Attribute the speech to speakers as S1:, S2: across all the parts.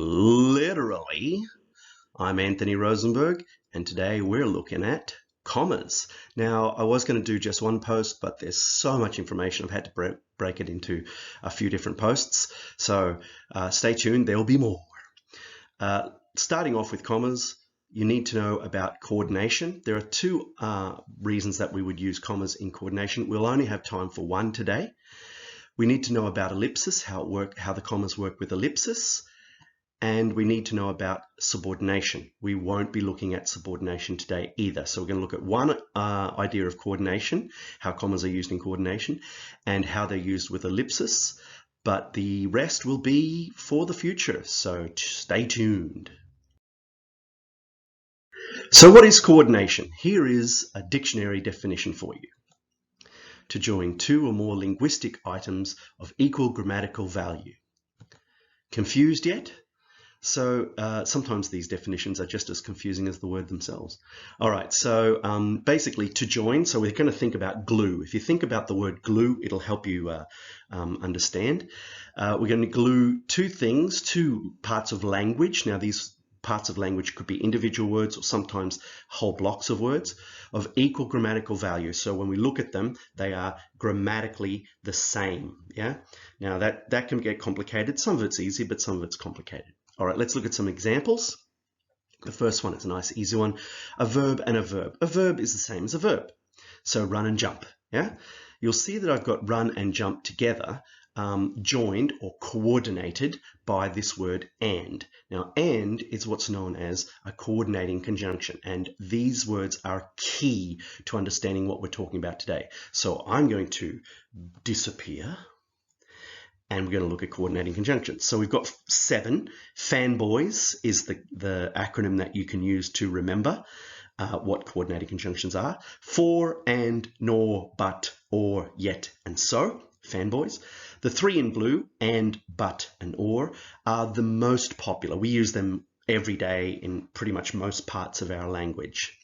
S1: literally. I'm Anthony Rosenberg, and today we're looking at commas. Now, I was going to do just one post, but there's so much information I've had to break it into a few different posts. So stay tuned, there'll be more. Starting off with commas, you need to know about coordination. There are two reasons that we would use commas in coordination. We'll only have time for one today. We need to know about ellipsis, how the commas work with ellipsis, and we need to know about subordination. We won't be looking at subordination today either. So we're going to look at one idea of coordination, how commas are used in coordination, and how they're used with ellipsis, but the rest will be for the future, so stay tuned. So what is coordination? Here is a dictionary definition for you. To join two or more linguistic items of equal grammatical value. Confused yet? So sometimes these definitions are just as confusing as the word themselves. All right, so basically to join, so we're going to think about glue. If you think about the word glue, it'll help you understand. We're going to glue two things, two parts of language. Now these parts of language could be individual words or sometimes whole blocks of words of equal grammatical value. So when we look at them, they are grammatically the same. Yeah. Now that can get complicated. Some of it's easy, but some of it's complicated. All right, let's look at some examples. The first one is a nice easy one. A verb and a verb. A verb is the same as a verb. So run and jump. Yeah. You'll see that I've got run and jump together, joined or coordinated by this word and. Now, and is what's known as a coordinating conjunction, and these words are key to understanding what we're talking about today. So I'm going to disappear, and we're going to look at coordinating conjunctions. So we've got 7. Fanboys is the acronym that you can use to remember what coordinating conjunctions are. For, and, nor, but, or, yet, and so. Fanboys. The 3 in blue, and, but, and, or, are the most popular. We use them every day in pretty much most parts of our language.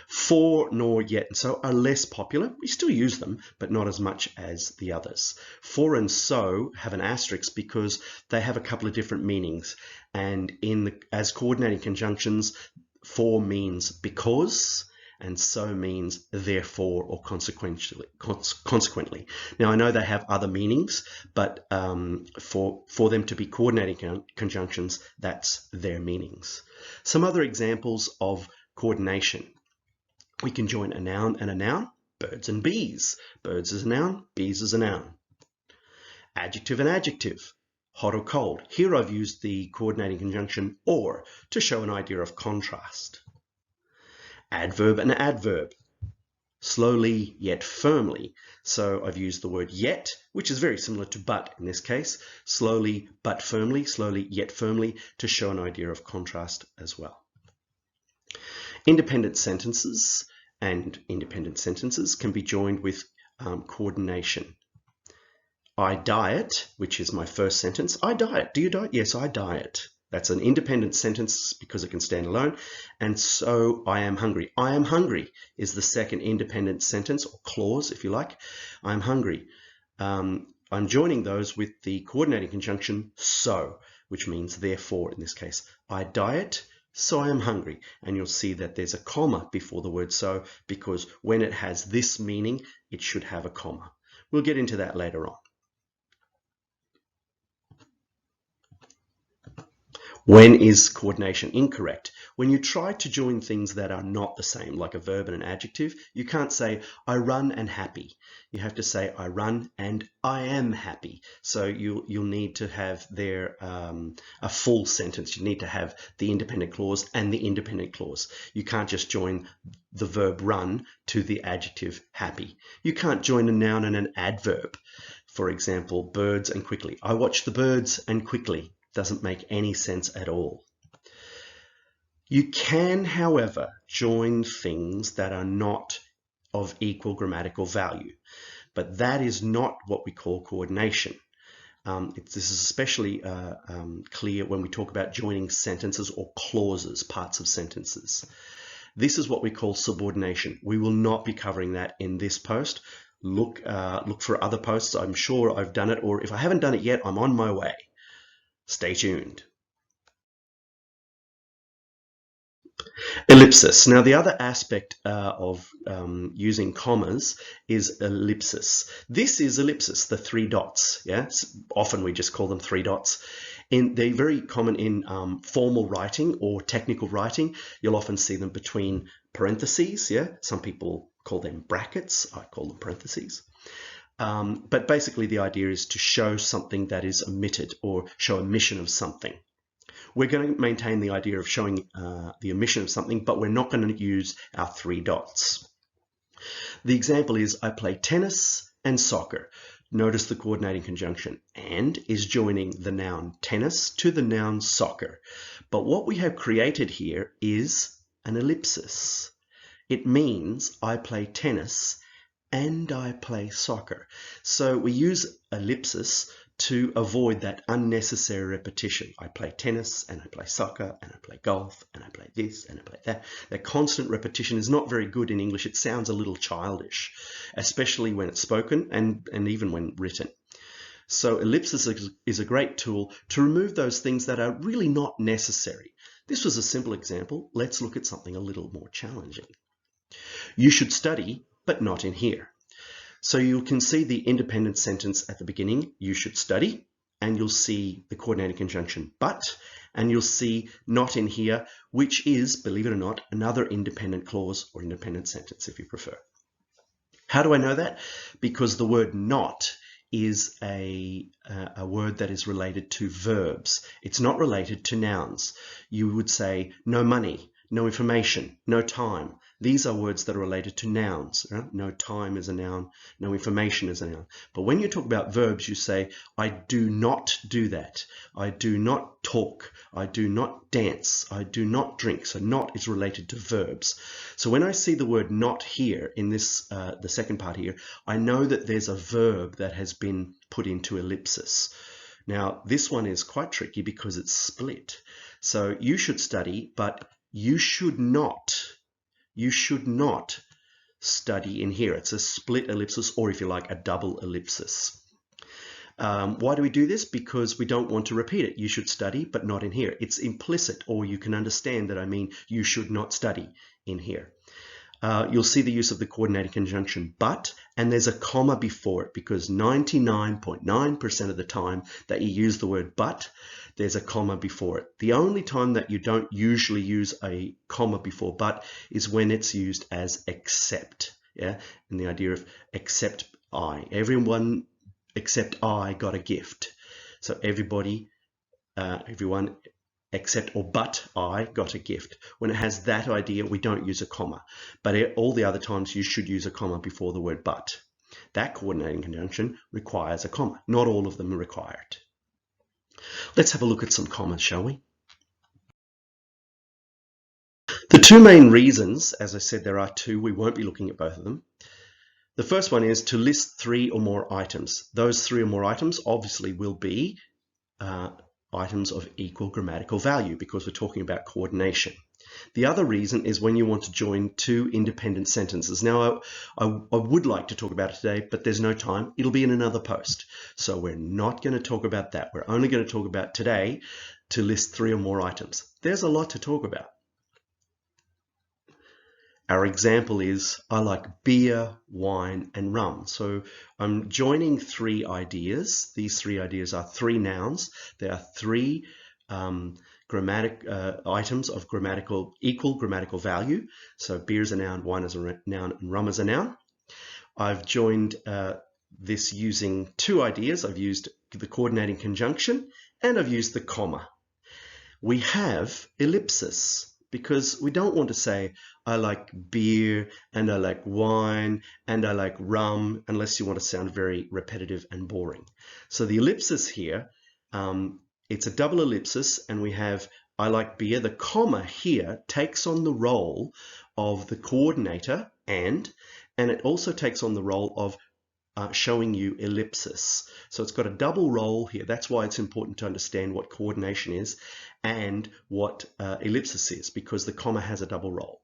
S1: For, nor, yet, and so are less popular. We still use them, but not as much as the others. For and so have an asterisk because they have a couple of different meanings. And as coordinating conjunctions, for means because, and so means therefore or consequently. Now I know they have other meanings, but for them to be coordinating conjunctions, that's their meanings. Some other examples of coordination. We can join a noun and a noun, birds and bees. Birds is a noun, bees is a noun. Adjective and adjective, hot or cold. Here I've used the coordinating conjunction or to show an idea of contrast. Adverb and adverb, slowly yet firmly. So I've used the word yet, which is very similar to but in this case, slowly but firmly, slowly yet firmly, to show an idea of contrast as well. Independent sentences and independent sentences can be joined with coordination. I diet, which is my first sentence. I diet. Do you diet? Yes, I diet. That's an independent sentence because it can stand alone. And so I am hungry. I am hungry is the second independent sentence or clause, if you like. I'm hungry. I'm joining those with the coordinating conjunction so, which means therefore in this case. I diet, so I am hungry. And you'll see that there's a comma before the word so because when it has this meaning, it should have a comma. We'll get into that later on. When is coordination incorrect? When you try to join things that are not the same, like a verb and an adjective, you can't say, I run and happy. You have to say, I run and I am happy. So you'll need to have there a full sentence. You need to have the independent clause and the independent clause. You can't just join the verb run to the adjective happy. You can't join a noun and an adverb. For example, birds and quickly. I watch the birds and quickly. Doesn't make any sense at all. You can, however, join things that are not of equal grammatical value, but that is not what we call coordination. This is especially clear when we talk about joining sentences or clauses, parts of sentences. This is what we call subordination. We will not be covering that in this post. Look for other posts. I'm sure I've done it, or if I haven't done it yet, I'm on my way. Stay tuned. Ellipsis. Now, the other aspect of using commas is ellipsis. This is ellipsis, the three dots. Yeah, often we just call them three dots. They're very common in formal writing or technical writing. You'll often see them between parentheses. Yeah, some people call them brackets. I call them parentheses. But basically, the idea is to show something that is omitted or show omission of something. We're going to maintain the idea of showing the omission of something, but we're not going to use our three dots. The example is, I play tennis and soccer. Notice the coordinating conjunction and is joining the noun tennis to the noun soccer. But what we have created here is an ellipsis. It means I play tennis and I play soccer. So we use ellipsis to avoid that unnecessary repetition. I play tennis and I play soccer and I play golf and I play this and I play that. That constant repetition is not very good in English. It sounds a little childish, especially when it's spoken and even when written. So ellipsis is a great tool to remove those things that are really not necessary. This was a simple example. Let's look at something a little more challenging. You should study, but not in here. So you can see the independent sentence at the beginning, you should study, and you'll see the coordinating conjunction but, and you'll see not in here, which is, believe it or not, another independent clause or independent sentence if you prefer. How do I know that? Because the word not is a word that is related to verbs. It's not related to nouns. You would say no money, no information, no time. These are words that are related to nouns. Right? No time is a noun, no information is a noun. But when you talk about verbs, you say, I do not do that. I do not talk. I do not dance. I do not drink. So not is related to verbs. So when I see the word not here in this, the second part here, I know that there's a verb that has been put into ellipsis. Now, this one is quite tricky because it's split. So you should study, but you should not study in here. It's a split ellipsis, or if you like, a double ellipsis. Why do we do this? Because we don't want to repeat it. You should study, but not in here. It's implicit, or you can understand that I mean you should not study in here. You'll see the use of the coordinating conjunction but, and there's a comma before it because 99.9% of the time that you use the word but, there's a comma before it. The only time that you don't usually use a comma before but is when it's used as except. Yeah, and the idea of except I. Everyone except I got a gift. So everybody, everyone except or but I got a gift. When it has that idea, we don't use a comma. But all the other times you should use a comma before the word but. That coordinating conjunction requires a comma. Not all of them require it. Let's have a look at some commas, shall we? The two main reasons, as I said, there are two. We won't be looking at both of them. The first one is to list three or more items. Those three or more items obviously will be items of equal grammatical value because we're talking about coordination. The other reason is when you want to join two independent sentences. Now, I would like to talk about it today, but there's no time. It'll be in another post. So we're not going to talk about that. We're only going to talk about today to list three or more items. There's a lot to talk about. Our example is, I like beer, wine, and rum. So I'm joining three ideas. These three ideas are three nouns. There are three items of equal grammatical value. So beer is a noun, wine is a noun, and rum is a noun. I've joined this using two ideas. I've used the coordinating conjunction and I've used the comma. We have ellipsis because we don't want to say I like beer and I like wine and I like rum unless you want to sound very repetitive and boring. So the ellipsis here, it's a double ellipsis and we have I like beer. The comma here takes on the role of the coordinator and it also takes on the role of showing you ellipsis. So it's got a double role here. That's why it's important to understand what coordination is and what ellipsis is, because the comma has a double role.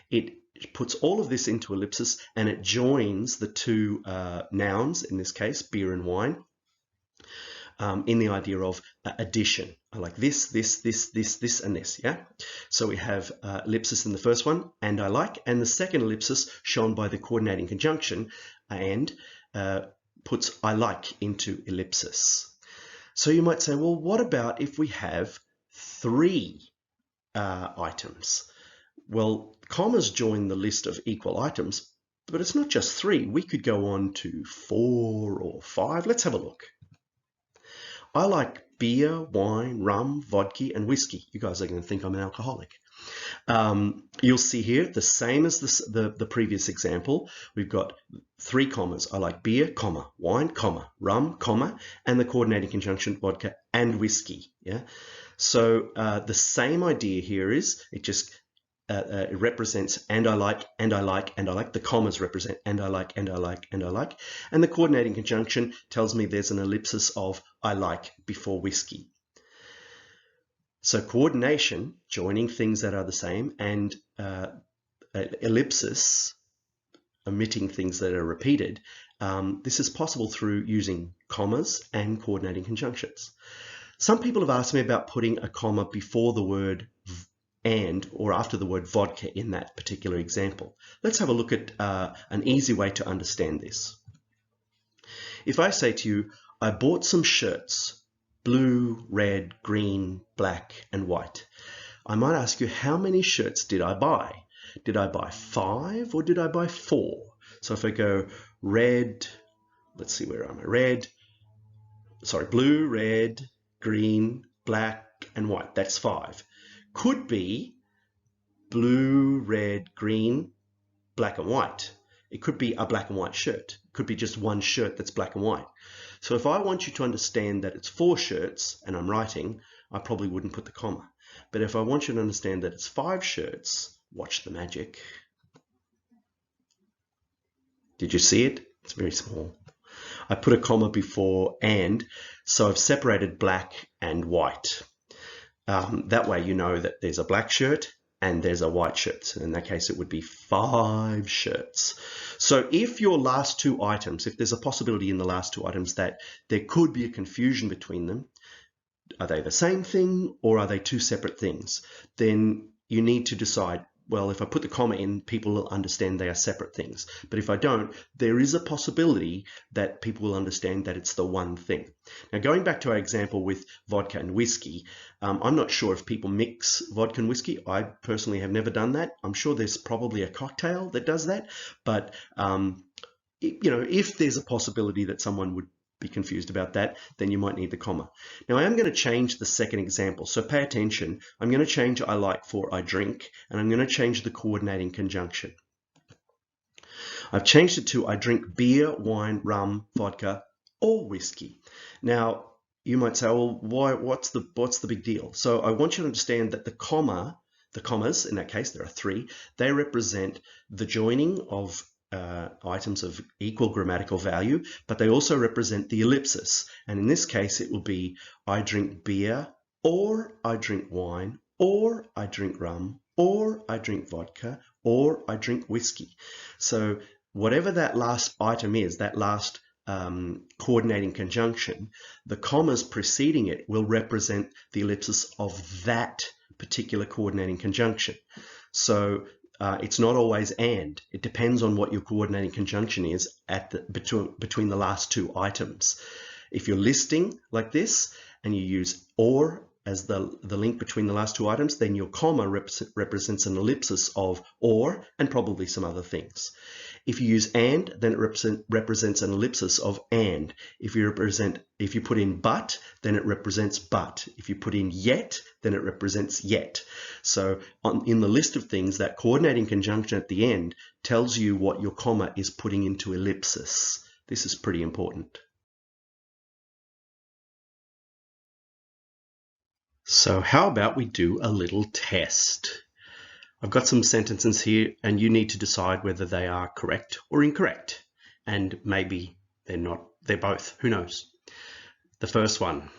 S1: It puts all of this into ellipsis and it joins the two nouns, in this case, beer and wine. in the idea of addition. I like this, this, and this, yeah? So we have ellipsis in the first one, and I like, and the second ellipsis shown by the coordinating conjunction, and puts I like into ellipsis. So you might say, well, what about if we have 3 items? Well, commas join the list of equal items, but it's not just 3. We could go on to 4 or 5. Let's have a look. I like beer, wine, rum, vodka, and whiskey. You guys are going to think I'm an alcoholic. You'll see here the same as the previous example. We've got 3 commas. I like beer, comma, wine, comma, rum, comma, and the coordinating conjunction vodka and whiskey. Yeah. So the same idea here is it just it represents and I like, and I like, and I like. The commas represent and I like, and I like, and I like. And the coordinating conjunction tells me there's an ellipsis of I like before whiskey. So coordination, joining things that are the same, and ellipsis, omitting things that are repeated. This is possible through using commas and coordinating conjunctions. Some people have asked me about putting a comma before the word and or after the word vodka in that particular example. Let's have a look at an easy way to understand this. If I say to you, I bought some shirts, blue, red, green, black, and white, I might ask you, how many shirts did I buy? Did I buy 5 or did I buy 4? So if I go red, let's see, where am I? Blue, red, green, black, and white. That's 5. Could be blue, red, green, black, and white. It could be a black and white shirt. It could be just one shirt that's black and white. So if I want you to understand that it's 4 shirts and I'm writing, I probably wouldn't put the comma. But if I want you to understand that it's 5 shirts, watch the magic. Did you see it? It's very small. I put a comma before and, so I've separated black and white. That way you know that there's a black shirt and there's a white shirt. In that case, it would be 5 shirts. So if your last 2 items, if there's a possibility in the last 2 items that there could be a confusion between them, are they the same thing or are they 2 separate things? Then you need to decide, well, if I put the comma in, people will understand they are separate things. But if I don't, there is a possibility that people will understand that it's the one thing. Now, going back to our example with vodka and whiskey, I'm not sure if people mix vodka and whiskey. I personally have never done that. I'm sure there's probably a cocktail that does that. But, you know, if there's a possibility that someone would be confused about that, then you might need the comma. Now I am going to change the second example, so pay attention. I'm going to change I like for I drink, and I'm going to change the coordinating conjunction. I've changed it to I drink beer, wine, rum, vodka, or whiskey. Now you might say, well, what's the big deal? So I want you to understand that the commas, in that case there are 3, they represent the joining of items of equal grammatical value, but they also represent the ellipsis. And in this case, it will be I drink beer, or I drink wine, or I drink rum, or I drink vodka, or I drink whiskey. So whatever that last item is, that last coordinating conjunction, the commas preceding it will represent the ellipsis of that particular coordinating conjunction. So it's not always and. It depends on what your coordinating conjunction is at between the last 2 items. If you're listing like this and you use or as the link between the last 2 items, then your comma represents an ellipsis of or and probably some other things. If you use and, then it represents an ellipsis of and. If you put in but, then it represents but. If you put in yet, then it represents yet. So in the list of things, that coordinating conjunction at the end tells you what your comma is putting into ellipsis. This is pretty important. So how about we do a little test? I've got some sentences here and you need to decide whether they are correct or incorrect. And maybe they're both, who knows? The first one.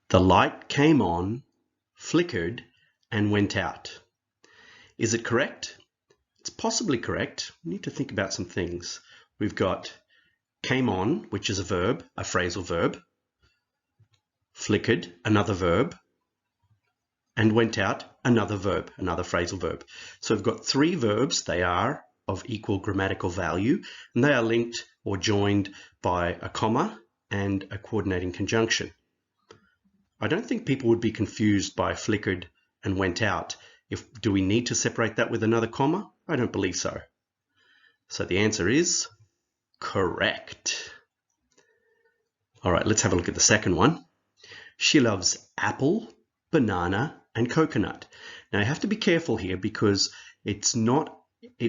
S1: The light came on, flickered, and went out. Is it correct? It's possibly correct. We need to think about some things. We've got came on, which is a verb, a phrasal verb, flickered, another verb, and went out, another verb, another phrasal verb. So we've got three verbs. They are of equal grammatical value, and they are linked or joined by a comma and a coordinating conjunction. I don't think people would be confused by flickered and went out. Do we need to separate that with another comma? I don't believe so. So the answer is correct. All right, let's have a look at the second one. She loves apple, banana, and coconut. Now you have to be careful here because it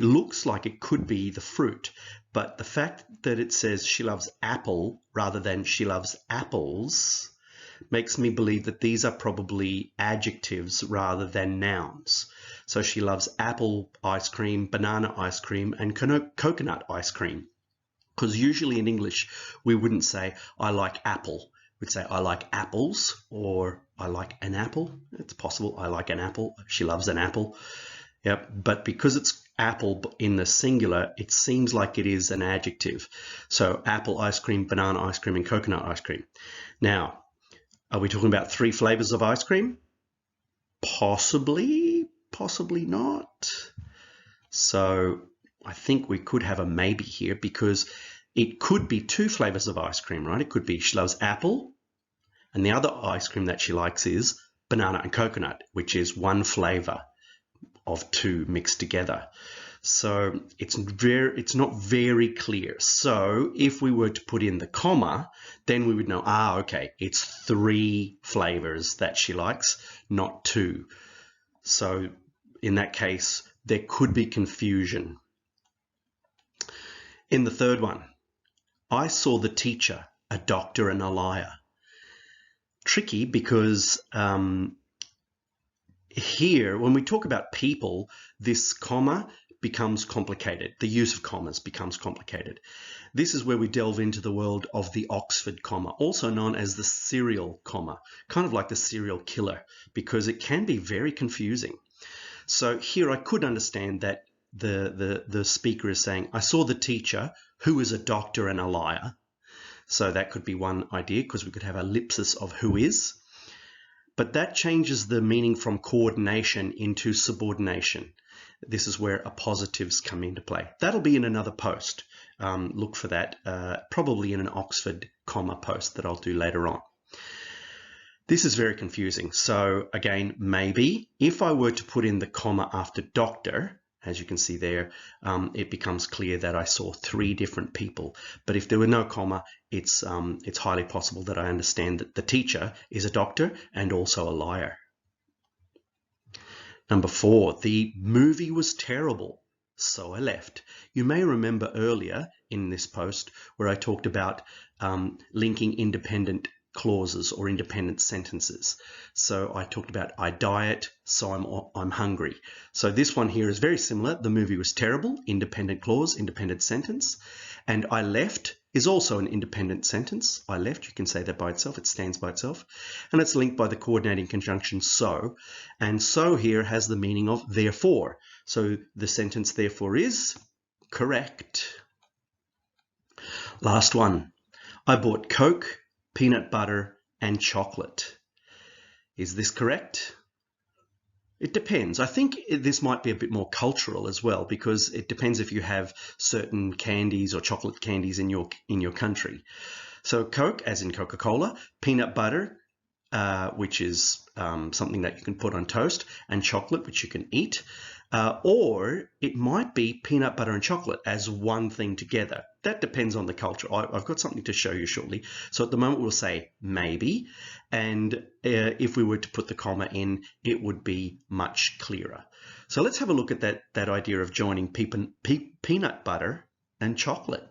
S1: looks like it could be the fruit, but the fact that it says she loves apple rather than she loves apples makes me believe that these are probably adjectives rather than nouns. So she loves apple ice cream, banana ice cream, and coconut ice cream. Because usually in English, we wouldn't say, I like apple. We'd say, I like apples, or I like an apple. It's possible, I like an apple. She loves an apple. Yep. But because it's apple in the singular, it seems like it is an adjective. So apple ice cream, banana ice cream, and coconut ice cream. Now, are we talking about three flavors of ice cream? Possibly, possibly not. So I think we could have a maybe here because it could be two flavors of ice cream, right? It could be she loves apple, and the other ice cream that she likes is banana and coconut, which is one flavor of two mixed together. So it's not very clear. So if we were to put in the comma, then we would know, okay, it's three flavors that she likes, not two. So in that case, there could be confusion. In the third one, I saw the teacher, a doctor, and a liar. Tricky because here, when we talk about people, this comma becomes complicated. The use of commas becomes complicated. This is where we delve into the world of the Oxford comma, also known as the serial comma, kind of like the serial killer, because it can be very confusing. So here I could understand that the speaker is saying, I saw the teacher who is a doctor and a liar. So that could be one idea because we could have ellipsis of who is. But that changes the meaning from coordination into subordination. This is where appositives come into play. That'll be in another post. Look for that, probably in an Oxford comma post that I'll do later on. This is very confusing. So again, maybe if I were to put in the comma after doctor, as you can see there, it becomes clear that I saw three different people. But if there were no comma, it's highly possible that I understand that the teacher is a doctor and also a liar. Number 4, the movie was terrible, so I left. You may remember earlier in this post where I talked about linking independent clauses or independent sentences. So I talked about I diet, so I'm hungry. So this one here is very similar. The movie was terrible, independent clause, independent sentence. And I left is also an independent sentence. I left, you can say that by itself, it stands by itself. And it's linked by the coordinating conjunction so. And so here has the meaning of therefore. So the sentence therefore is correct. Last one. I bought Coke, peanut butter, and chocolate. Is this correct? It depends. I think this might be a bit more cultural as well, because it depends if you have certain candies or chocolate candies in your country. So Coke, as in Coca-Cola, peanut butter, which is something that you can put on toast, and chocolate, which you can eat. Or it might be peanut butter and chocolate as one thing together. That depends on the culture. I've got something to show you shortly. So at the moment we'll say maybe, and if we were to put the comma in, it would be much clearer. So let's have a look at that idea of joining peanut butter and chocolate.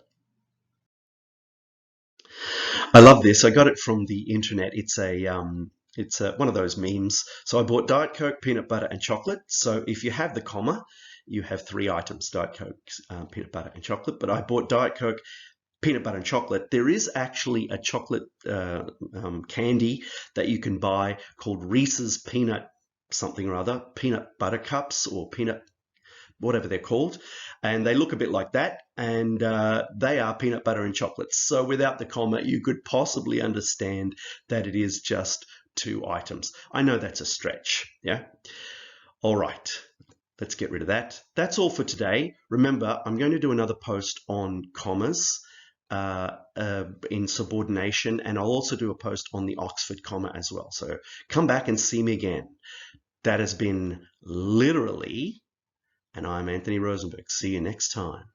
S1: I love this. I got it from the internet. It's one of those memes. So I bought Diet Coke, peanut butter, and chocolate. So if you have the comma, you have 3 items, Diet Coke, peanut butter, and chocolate. But I bought Diet Coke, peanut butter, and chocolate. There is actually a chocolate candy that you can buy called Reese's peanut something or other, peanut butter cups or peanut whatever they're called, and they look a bit like that, and they are peanut butter and chocolates. So without the comma, you could possibly understand that it is just 2 items. I know that's a stretch, yeah? All right, let's get rid of that. That's all for today. Remember, I'm going to do another post on commas in subordination, and I'll also do a post on the Oxford comma as well. So come back and see me again. That has been Literally, and I'm Anthony Rosenberg. See you next time.